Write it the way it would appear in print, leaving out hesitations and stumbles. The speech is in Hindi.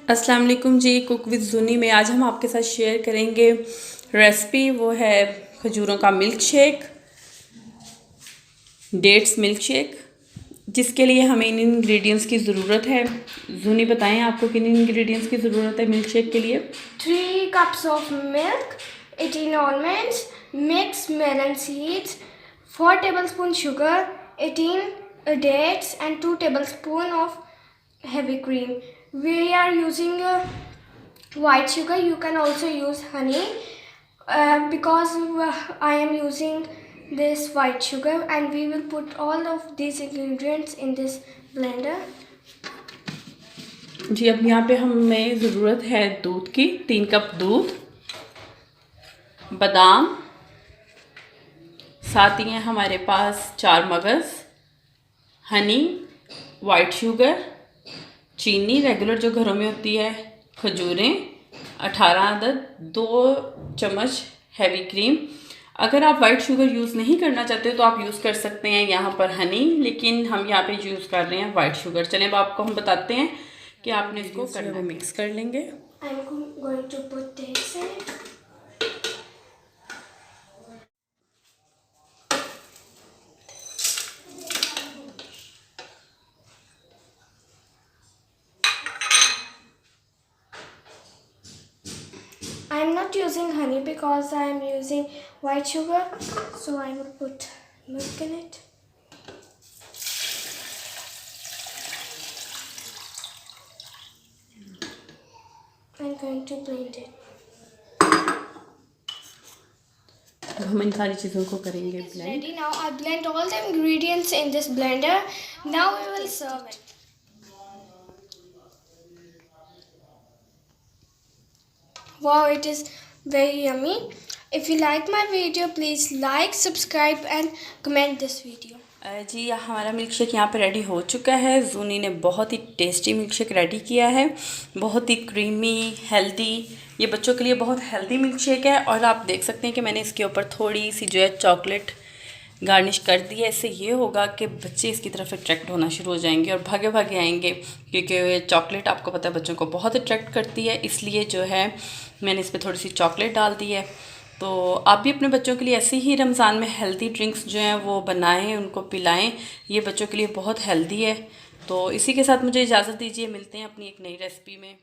अस्सलाम वालेकुम जी। कुक विद ज़ूनी में आज हम आपके साथ शेयर करेंगे रेसिपी। वो है खजूरों का milk shake, dates milk shake, जिसके लिए हमें इन इंग्रेडिएंट्स की ज़रूरत है। ज़ूनी बताएं आपको किन इंग्रेडिएंट्स की ज़रूरत है मिल्क शेक के लिए। 3 cups of milk, 18 almonds, mixed melon seeds, 4 tablespoons sugar, 18 dates and 2 tablespoons of heavy cream. We are using white sugar. You can also use honey because I am using this white sugar, and we will put all of these ingredients in this blender. जी, अब यहाँ पे हमें ज़रूरत है दूध की। 3 कप दूध, बादाम, साथ ही है हमारे पास 4 मगज़, हनी, वाइट शुगर, चीनी रेगुलर जो घरों में होती है, खजूरें 18 अदद, 2 चम्मच हैवी क्रीम। अगर आप वाइट शुगर यूज़ नहीं करना चाहते तो आप यूज़ कर सकते हैं यहाँ पर हनी, लेकिन हम यहाँ पे यूज़ कर रहे हैं वाइट शुगर। चलें अब आपको हम बताते हैं कि आपने इसको करना, मिक्स कर लेंगे। I'm going to put this in. I am not using honey because I am using white sugar, so I will put milk in it. I'm going to blend it. अब हम इन सारी चीज़ों को करेंगे It's blend. ready now. I blend all the ingredients in this blender. Now we will serve it. Wow, it is very yummy. If you like my video, please like, subscribe and comment this video. जी, हमारा मिल्क शेक यहाँ पे रेडी हो चुका है। ज़ूनी ने बहुत ही टेस्टी मिल्क शेक रेडी किया है, बहुत ही क्रीमी, हेल्दी। ये बच्चों के लिए बहुत हेल्दी मिल्क शेक है। और आप देख सकते हैं कि मैंने इसके ऊपर थोड़ी सी जो है चॉकलेट गार्निश कर दी है। इससे ये होगा कि बच्चे इसकी तरफ अट्रैक्ट होना शुरू हो जाएंगे और भागे भागे आएंगे, क्योंकि चॉकलेट आपको पता है बच्चों को बहुत अट्रैक्ट करती है। इसलिए जो है मैंने इस पर थोड़ी सी चॉकलेट डाल दी है। तो आप भी अपने बच्चों के लिए ऐसे ही रमज़ान में हेल्दी ड्रिंक्स जो हैं वो बनाएं, उनको पिलाएं। ये बच्चों के लिए बहुत हेल्दी है। तो इसी के साथ मुझे इजाज़त दीजिए, मिलते हैं अपनी एक नई रेसिपी में।